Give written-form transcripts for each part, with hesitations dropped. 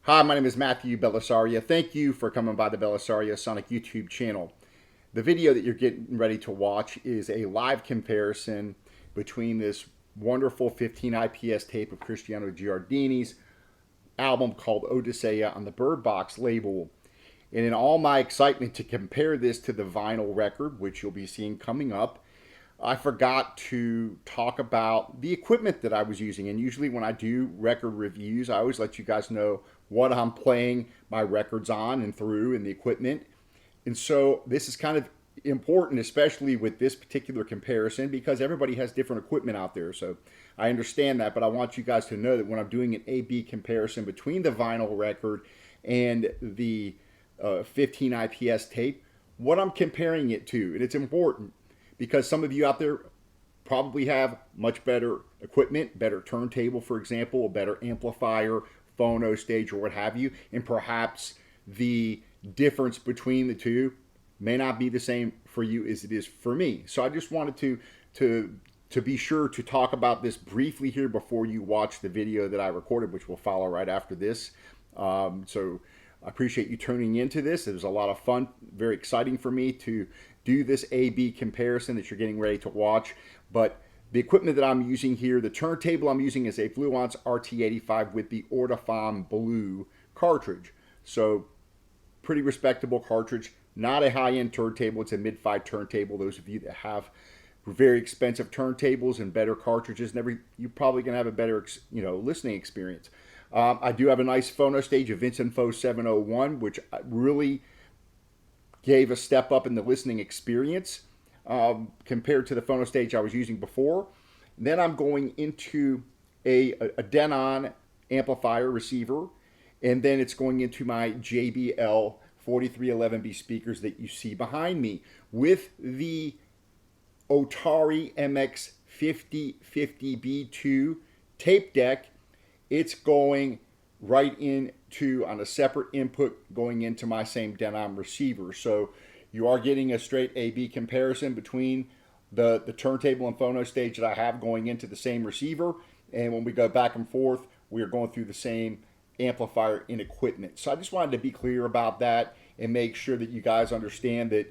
Hi, my name is Matthew Bellisaria. Thank you for coming by the Bellisaria Sonic YouTube channel. The video that you're getting ready to watch is a live comparison between this wonderful 15 IPS tape of Cristiano Giardini's album called Odisseya on the Birdbox label. And in all my excitement to compare this to the vinyl record, which you'll be seeing coming up, I forgot to talk about the equipment that I was using. And usually when I do record reviews, I always let you guys know what I'm playing my records on and through and the equipment. And so this is kind of important, especially with this particular comparison, because everybody has different equipment out there. So I understand that, but I want you guys to know that when I'm doing an A-B comparison between the vinyl record and the 15 IPS tape, what I'm comparing it to, and it's important because some of you out there probably have much better equipment, better turntable, for example, a better amplifier, phono stage, or what have you, and perhaps the difference between the two may not be the same for you as it is for me. So I just wanted to be sure to talk about this briefly here before you watch the video that I recorded, which will follow right after this. So I appreciate you tuning into this. It was a lot of fun, very exciting for me to do this A-B comparison that you're getting ready to watch. But the equipment that I'm using here, the turntable I'm using is a Fluence RT85 with the audiophile blue cartridge. So pretty respectable cartridge, not a high-end turntable. It's a mid-fi turntable. Those of you that have very expensive turntables and better cartridges, you're probably going to have a better listening experience. I do have a nice phono stage, a Vincent Fo 701, which really gave a step up in the listening experience compared to the phono stage I was using before. And then I'm going into a Denon amplifier receiver, and then it's going into my JBL 4311B speakers that you see behind me with the Otari MX 5050B2 tape deck. It's going right into, on a separate input, going into my same Denon receiver. So you are getting a straight A-B comparison between the turntable and phono stage that I have going into the same receiver. And when we go back and forth, we are going through the same amplifier in equipment. So I just wanted to be clear about that and make sure that you guys understand that,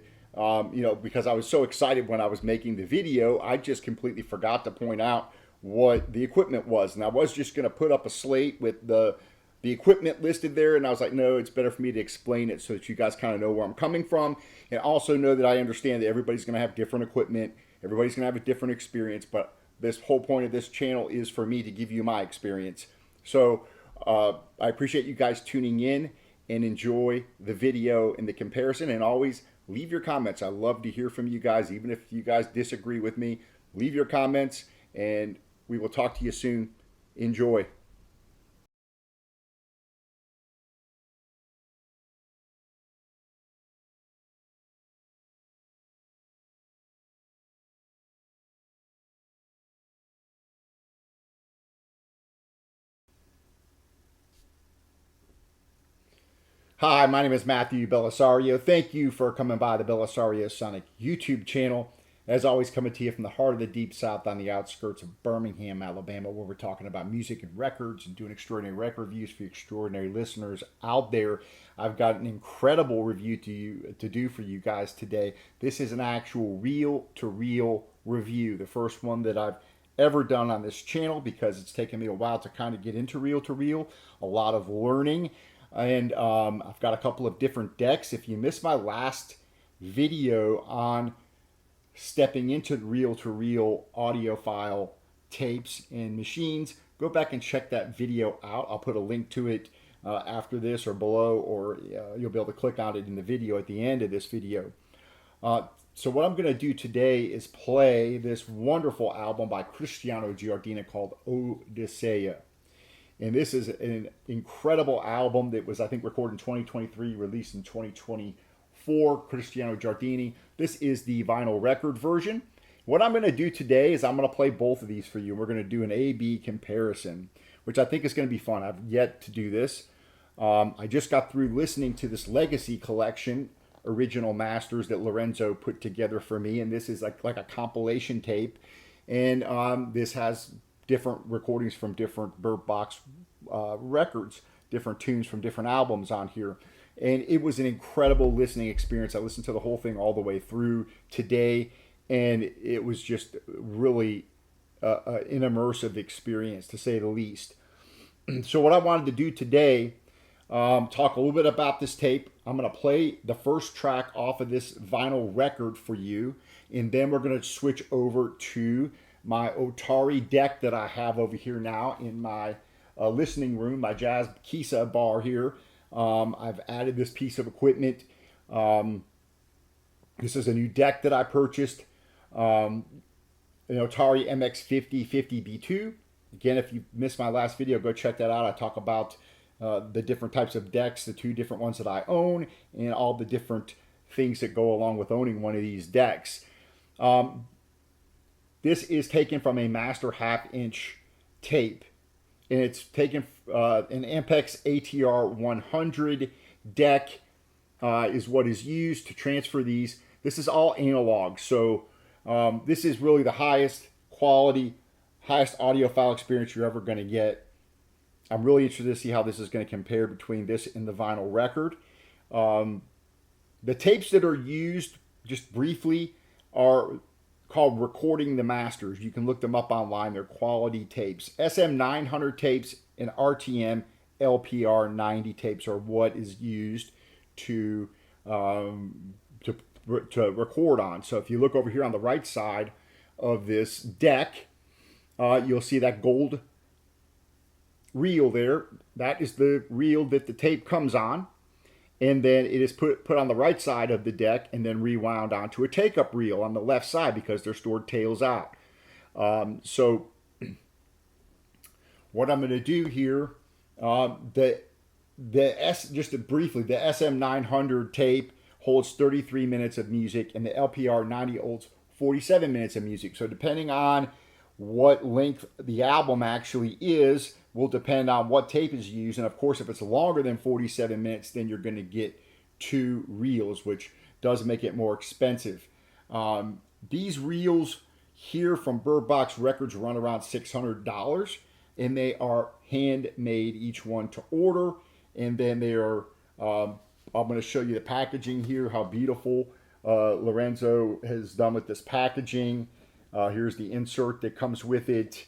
because I was so excited when I was making the video, I just completely forgot to point out what the equipment was. And I was just going to put up a slate with the equipment listed there, and I was like, no, it's better for me to explain it so that you guys kind of know where I'm coming from, and also know that I understand that everybody's going to have different equipment, everybody's going to have a different experience, but this whole point of this channel is for me to give you my experience. So I appreciate you guys tuning in, and enjoy the video and the comparison, and always leave your comments. I love to hear from you guys. Even if you guys disagree with me, leave your comments, and we will talk to you soon. Enjoy. Hi, my name is Matthew Bellisario. Thank you for coming by the Bellisario Sonic YouTube channel. As always, coming to you from the heart of the Deep South on the outskirts of Birmingham, Alabama, where we're talking about music and records and doing extraordinary record reviews for extraordinary listeners out there. I've got an incredible review to do for you guys today. This is an actual reel-to-reel review, the first one that I've ever done on this channel because it's taken me a while to kind of get into reel-to-reel, a lot of learning. And I've got a couple of different decks. If you missed my last video on stepping into reel-to-reel audiophile tapes and machines, go back and check that video out. I'll put a link to it after this or below, or you'll be able to click on it in the video at the end of this video. So what I'm going to do today is play this wonderful album by Cristiano Giardini called Odisseya. And this is an incredible album that was, I think, recorded in 2023, released in 2024, Cristiano Giardini. This is the vinyl record version. What I'm going to do today is I'm going to play both of these for you. We're going to do an A-B comparison, which I think is going to be fun. I've yet to do this. I just got through listening to this Legacy Collection, original masters that Lorenzo put together for me. And this is like a compilation tape. And this has different recordings from different Birdbox records different tunes from different albums on here. And it was an incredible listening experience. I listened to the whole thing all the way through today, and it was just really an immersive experience, to say the least. So what I wanted to do today, talk a little bit about this tape. I'm going to play the first track off of this vinyl record for you, and then we're going to switch over to my Otari deck that I have over here now in my listening room, my Jazz Kisa bar here. I've added this piece of equipment. This is a new deck that I purchased, an Otari MX50 50B2. Again, if you missed my last video, go check that out. I talk about the different types of decks, the two different ones that I own, and all the different things that go along with owning one of these decks. This is taken from a master half-inch tape, and it's taken an Ampex ATR 100 deck is what is used to transfer these. This is all analog, so this is really the highest quality, highest audiophile experience you're ever going to get. I'm really interested to see how this is going to compare between this and the vinyl record. The tapes that are used, just briefly, are called Recording the Masters. You can look them up online. They're quality tapes. SM900 tapes and RTM LPR 90 tapes are what is used to record on. So if you look over here on the right side of this deck, you'll see that gold reel there. That is the reel that the tape comes on, and then it is put on the right side of the deck and then rewound onto a take-up reel on the left side because they're stored tails out. So what I'm going to do here, just briefly, the SM900 tape holds 33 minutes of music, and the LPR 90 holds 47 minutes of music. So depending on what length the album actually is will depend on what tape is used. And of course, if it's longer than 47 minutes, then you're going to get two reels, which does make it more expensive. These reels here from Birdbox Records run around $600, and they are handmade, each one to order. And then they are, I'm going to show you the packaging here, how beautiful Lorenzo has done with this packaging. Here's the insert that comes with it.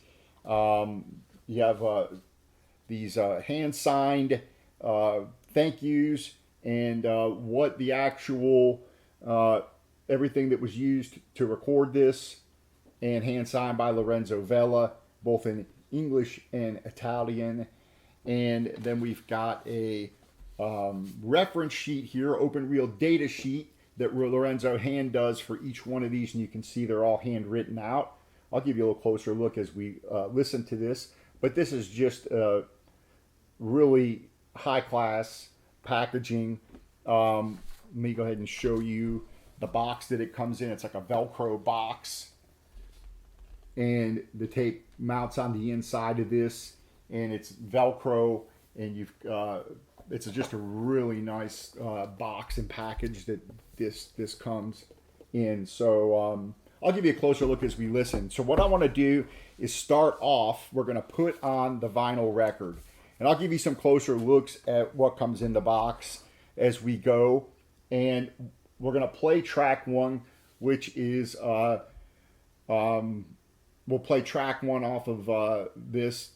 You have these hand-signed thank yous and what the actual, everything that was used to record this, and hand-signed by Lorenzo Vella, both in English and Italian. And then we've got a reference sheet here, open reel data sheet, that Lorenzo hand does for each one of these, and you can see they're all handwritten out. I'll give you a little closer look as we listen to this, but this is just really high-class packaging. Let me go ahead and show you the box that it comes in. It's like a Velcro box, and the tape mounts on the inside of this, and it's Velcro, and you've it's just a really nice box and package that this comes in. So I'll give you a closer look as we listen. So what I want to do is start off, we're going to put on the vinyl record, and I'll give you some closer looks at what comes in the box as we go. And we're going to play track one, which is we'll play track one off of this,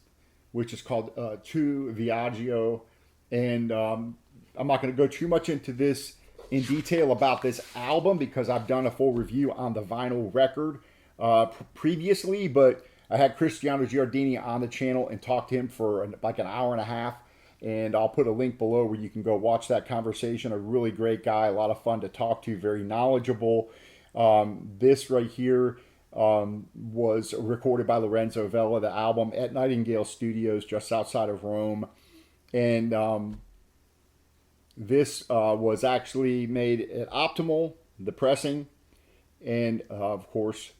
which is called Tu Viaggio. And I'm not going to go too much into this in detail about this album because I've done a full review on the vinyl record previously, but I had Cristiano Giardini on the channel and talked to him for like an hour and a half, and I'll put a link below where you can go watch that conversation. A really great guy, a lot of fun to talk to, very knowledgeable. This right here was recorded by Lorenzo Vella, the album, at Nightingale Studios just outside of Rome. And this was actually made at Optimal, the pressing. And of course,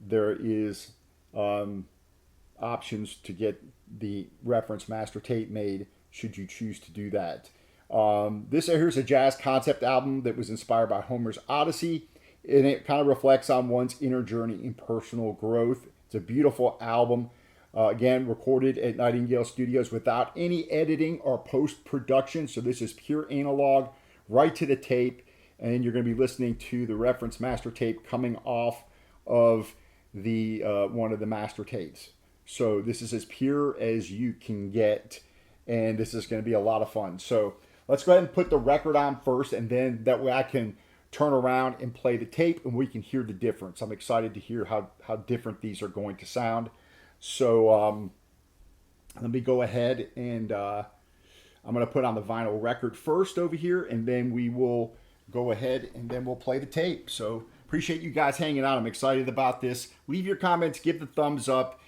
there is options to get the reference master tape made should you choose to do that. Here's a jazz concept album that was inspired by Homer's Odyssey, and it kind of reflects on one's inner journey in personal growth. It's a beautiful album. Again, recorded at Nightingale Studios without any editing or post-production. So this is pure analog, right to the tape. And you're going to be listening to the reference master tape coming off of the one of the master tapes. So this is as pure as you can get. And this is going to be a lot of fun. So let's go ahead and put the record on first. And then that way I can turn around and play the tape and we can hear the difference. I'm excited to hear how different these are going to sound. So let me go ahead and I'm going to put on the vinyl record first over here, and then we will go ahead and then we'll play the tape. So appreciate you guys hanging out. I'm excited about this. Leave your comments, give the thumbs up.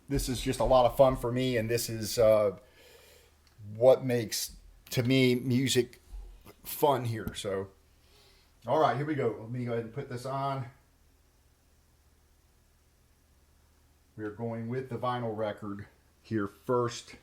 This is just a lot of fun for me, and this is what makes, to me, music fun here. So, all right, here we go. Let me go ahead and put this on. We are going with the vinyl record here first.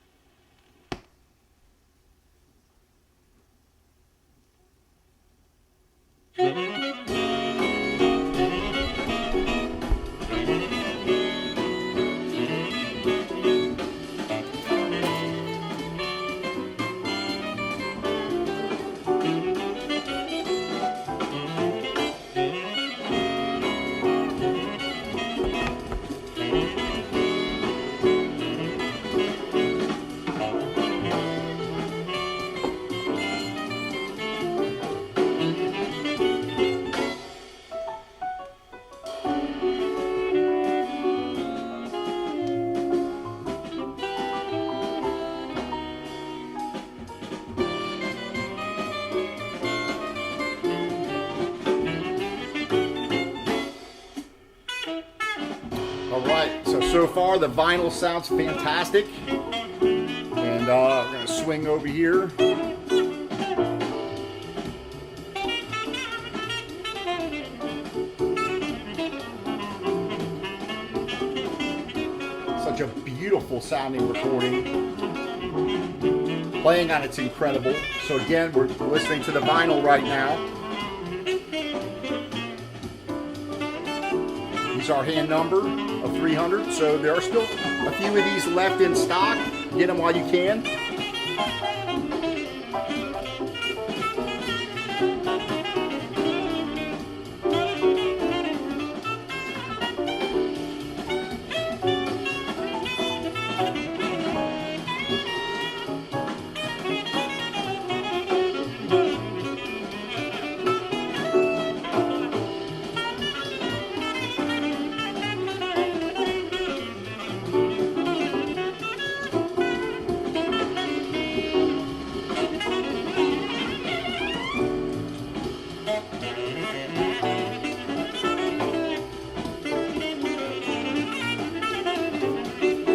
Alright, so far the vinyl sounds fantastic. And we're going to swing over here. Such a beautiful sounding recording. Playing on it's incredible. So again, we're listening to the vinyl right now. These are hand number of 300, so there are still a few of these left in stock. Get them while you can.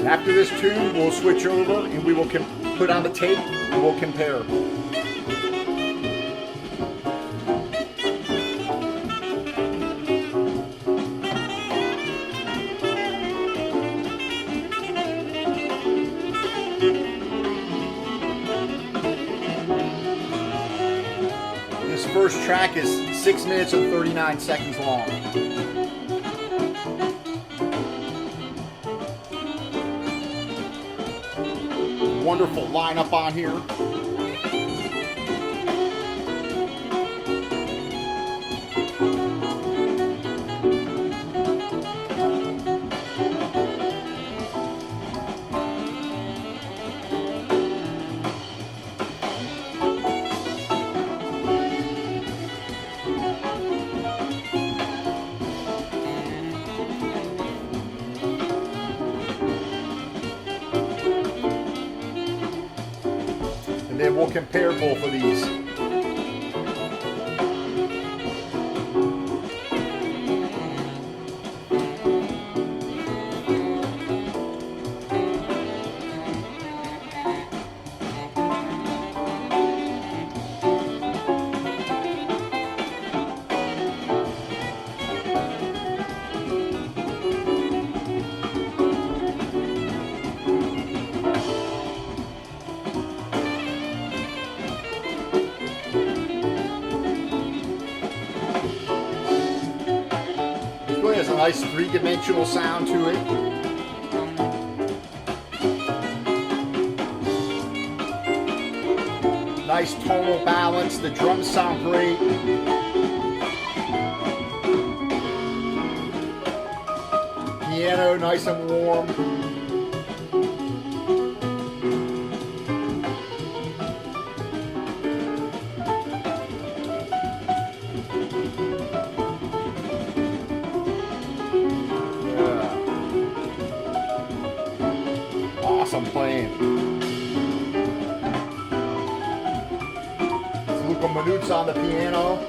After this tune, we'll switch over and we will put on the tape and we'll compare. This first track is 6 minutes and 39 seconds long. Wonderful lineup on here. And then we'll compare both of these. Has a nice three-dimensional sound to it. Nice tonal balance. The drums sound great. Piano nice and warm. Awesome playing. It's Luca Manuzzi on the piano.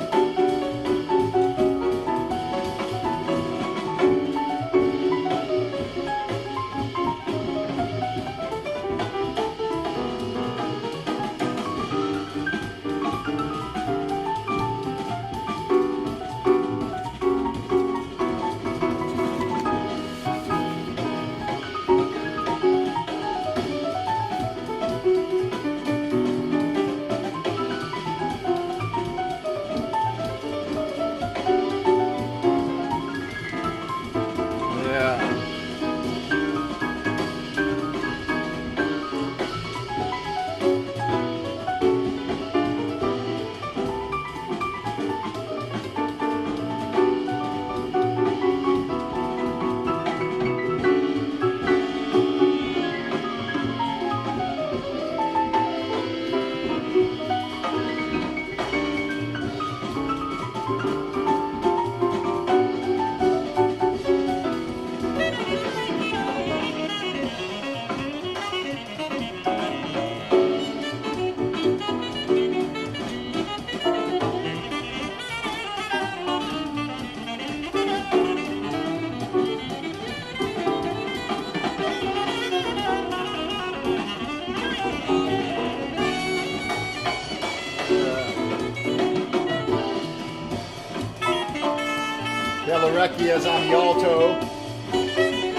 Vecchia's on the alto,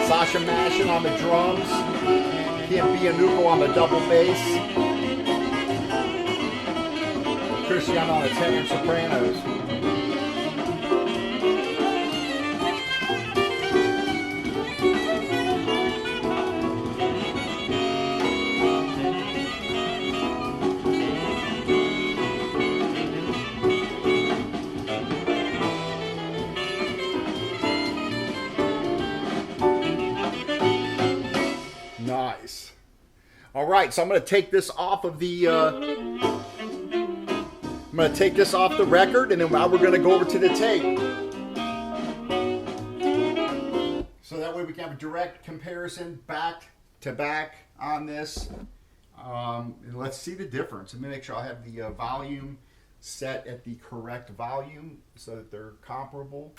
Sasha Mashin on the drums, Kim Bianucco on the double bass, Cristiano on the tenor and sopranos. Nice. All right, so I'm going to take this off of the record, and then now we're going to go over to the tape. So that way we can have a direct comparison back to back on this. And let's see the difference. Let me make sure I have the volume set at the correct volume so that they're comparable.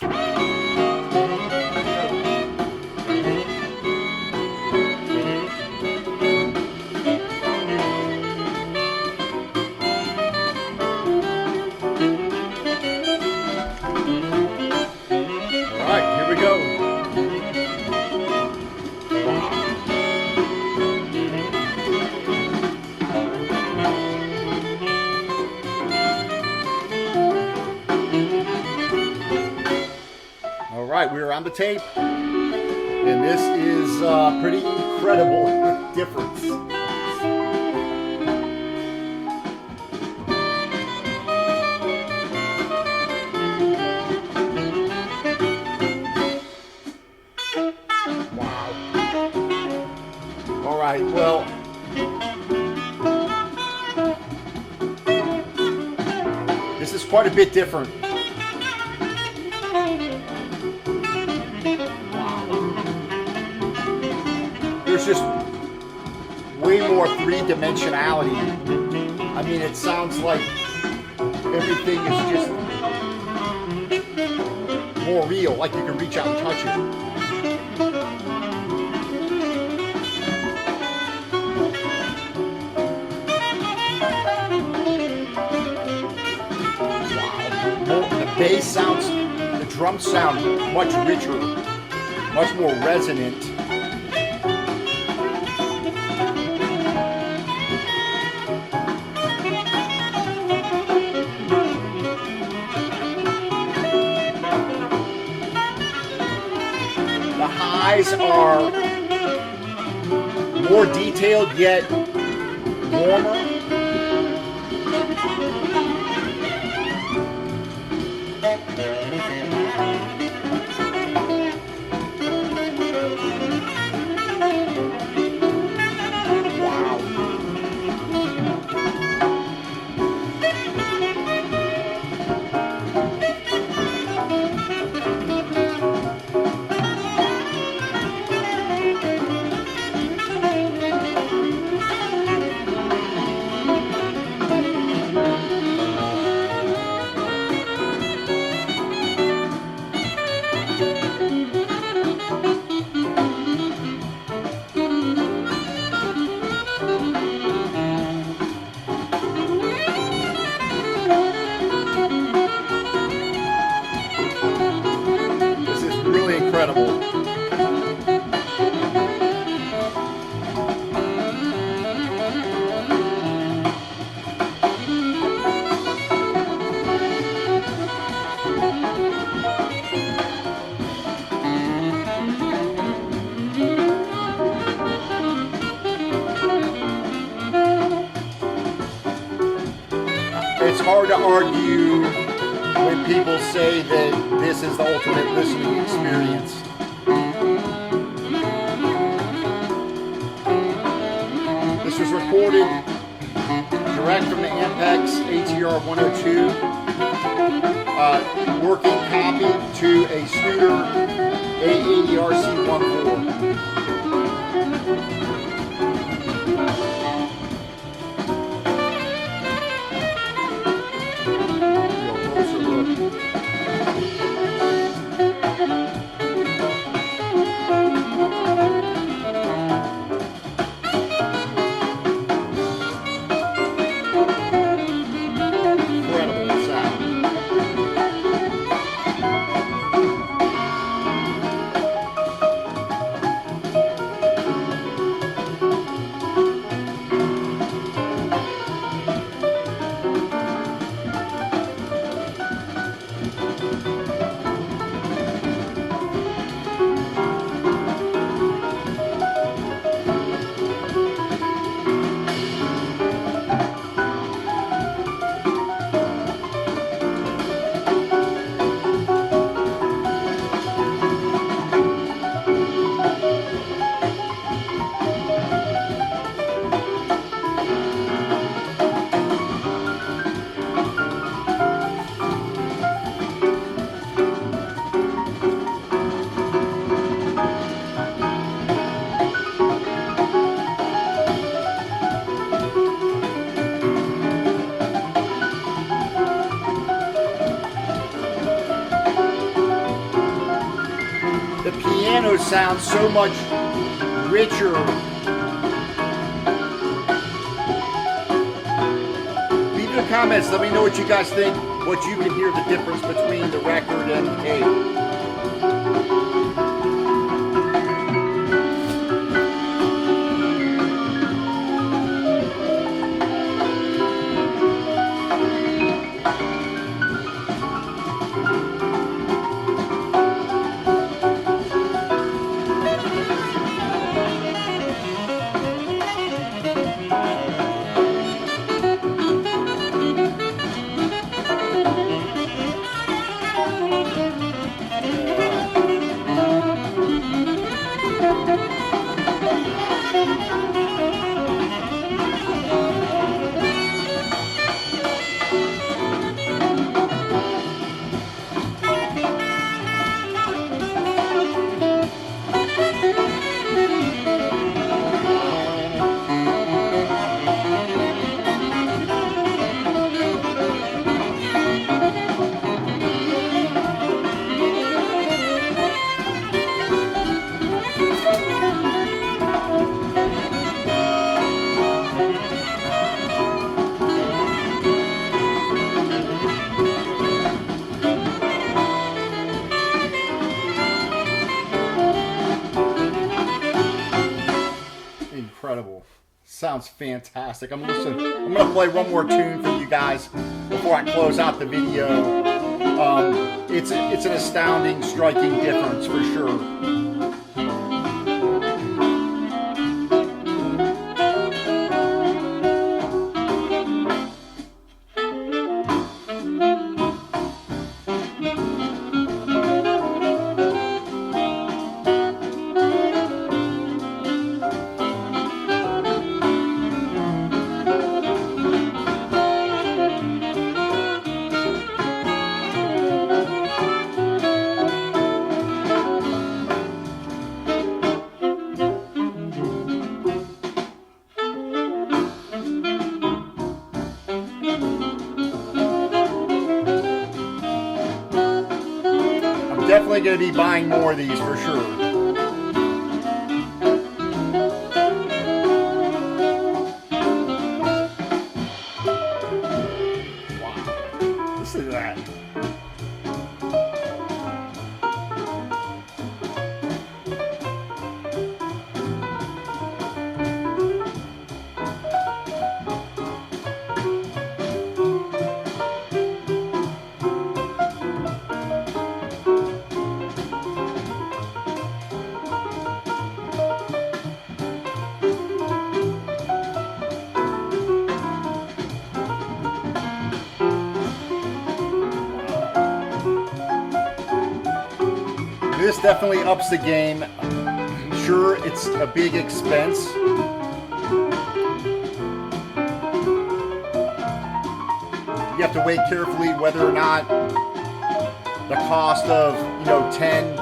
Alright, we're on the tape, and this is a pretty incredible difference. Wow. Alright, well, this is quite a bit different. There's just way more three-dimensionality. I mean, it sounds like everything is just more real, like you can reach out and touch it. Wow. The bass sounds, the drums sound much richer, much more resonant. Highs are more detailed yet warmer. Incredible. It's hard to argue when people say that this is the ultimate listening experience. This was recorded direct from the Ampex ATR 102, working copy to a Scooter A80 RC14. The piano sounds so much richer. Leave your comments, let me know what you guys think, what you can hear the difference between the record and the tape. Incredible. Sounds fantastic. I'm gonna play one more tune for you guys before I close out the video. It's an astounding, striking difference for sure. definitely going to be buying more of these for sure. Wow. Listen to that. This definitely ups the game. Sure, it's a big expense. You have to weigh carefully whether or not the cost of, 10,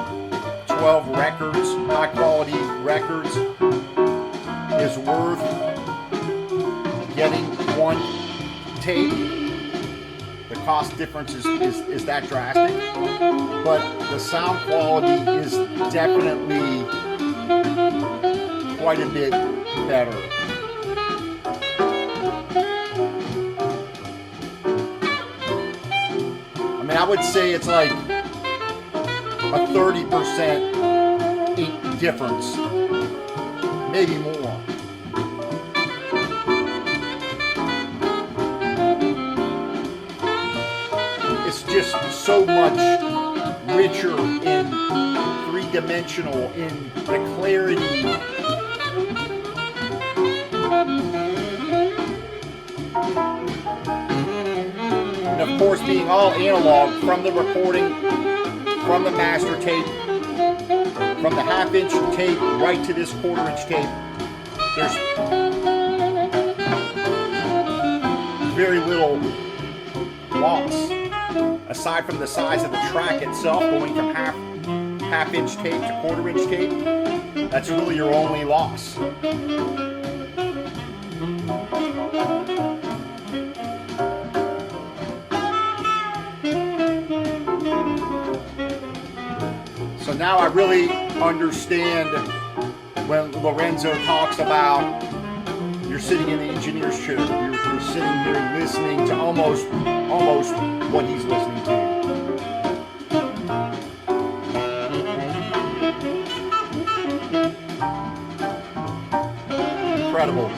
12 records, high quality records, is worth getting one tape. The cost difference is that drastic, but the sound quality is definitely quite a bit better. I mean, I would say it's like a 30% difference, maybe more. It's just so much richer and three-dimensional in the clarity. And of course, being all analog, from the recording, from the master tape, from the half-inch tape right to this quarter-inch tape, there's very little loss. Aside from the size of the track itself, going from half-inch tape to quarter-inch tape, that's really your only loss. So now I really understand when Lorenzo talks about you're sitting in the engineer's chair, you're sitting here listening to almost what he's listening to. Incredible.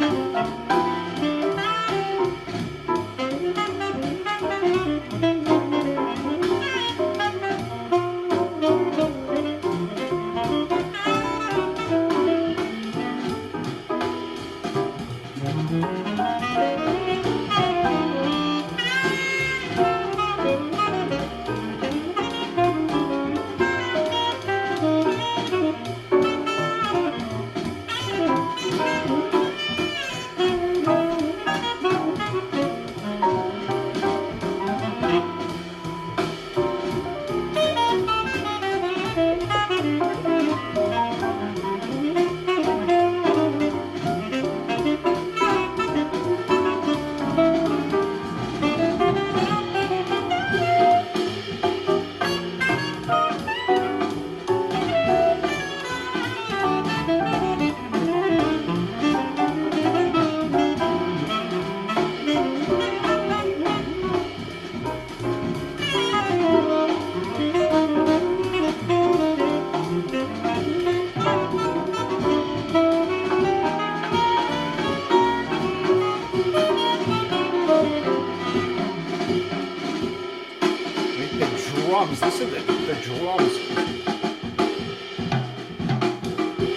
Listen to the drums.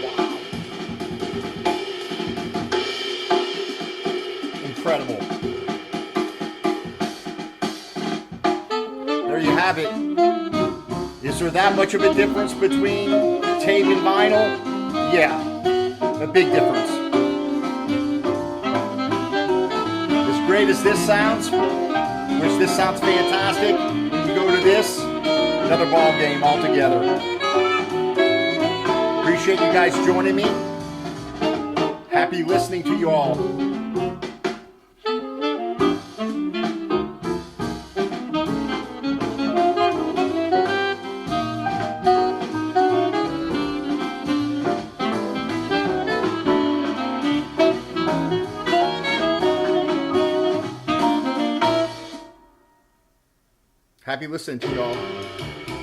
Wow. Incredible. There you have it. Is there that much of a difference between tape and vinyl? Yeah, a big difference. As great as this sounds, which this sounds fantastic, when you go to this, another ball game altogether. Appreciate you guys joining me. Happy listening to you all. Happy listening to y'all.